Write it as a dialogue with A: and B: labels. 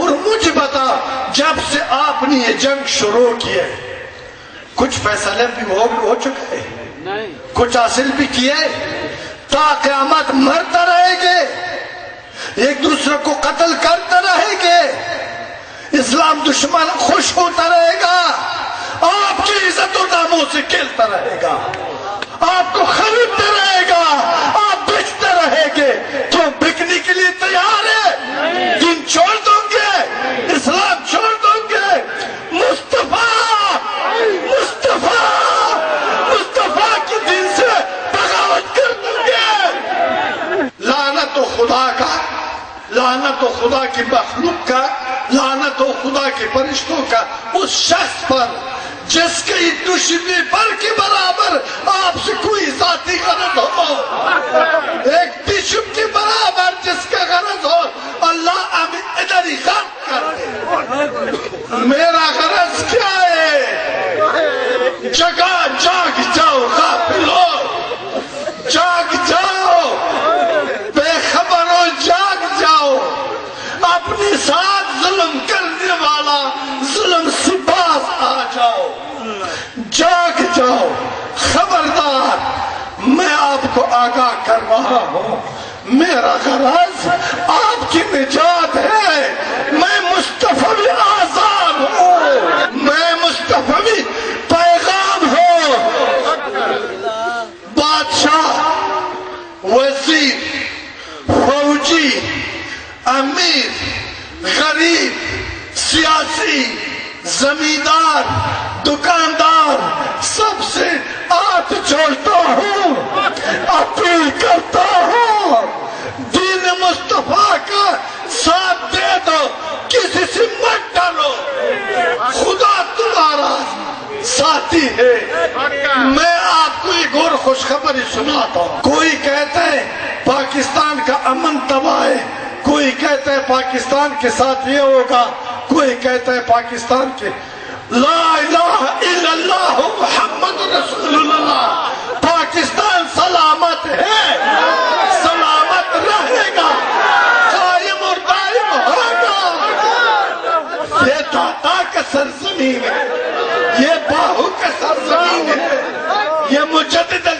A: اور مجھے بتا جب سے آپ نے یہ جنگ شروع کی ہے کچھ فیصلے بھی ہو چکے ہیں، کچھ حاصل بھی کیے، تا قیامت مرتا رہے گے، ایک دوسرے کو قتل کرتا رہے گے، اسلام دشمن خوش ہوتا رہے گا، آپ کی عزت و ناموں سے کھیلتا رہے گا، آپ کو خریدتا رہے گا، آپ بیچتے رہے گے، تو بکنے کے لیے تیار ہے؟ دین چھوڑ دوں گے، اسلام چھوڑ دوں گے، مصطفیٰ کی دین سے بغاوت کر دوں گے۔ لعنت و خدا کا، لعنت و خدا کی مخلوق کا، لعنت و خدا کے فرشتوں کا اس شخص پر جس کی دشمنی پر کے برابر آپ سے کوئی ذاتی غرض ہو، ایک دشمن کے برابر جس کا غرض ہو، اللہ ہمیں ادھر ہی غرق کر دے۔ میرا غرض کیا ہے؟ جگہ جاگ جاؤ غافلو، جاگ جاؤ بے خبرو، جاگ جاؤ، اپنے ساتھ ظلم کرنے والا ظلم سے باز آ جاؤ، جاگ جاؤ، خبردار میں آپ کو آگاہ کر رہا ہوں، میرا غرض آپ کی نجات ہے، میں مصطفی آزاد ہوں، میں مصطفی پیغام ہوں، بادشاہ، وزیر، فوجی، امیر، غریب، سیاسی، زمیندار، دکاندار، سب سے ہاتھ جوڑتا ہوں، اپیل کرتا ہوں، دین مصطفیٰ کا ساتھ دے دو، کسی سے مت ڈالو، خدا تمہارا ساتھی ہے۔ میں آپ کو ایک اور خوشخبری سناتا ہوں۔ کوئی کہتا ہے پاکستان کا امن تباہ ہے، کوئی کہتا ہے پاکستان کے ساتھ یہ ہوگا، کوئی کہتا ہے پاکستان کے لا الہ الا اللہ محمد رسول اللہ، پاکستان سلامت ہے، سلامت رہے گا، قائم اور دائم ہوگا۔ یہ داتا کا سرزمین ہے، یہ باہو کا سرزمین ہے، یہ مجدد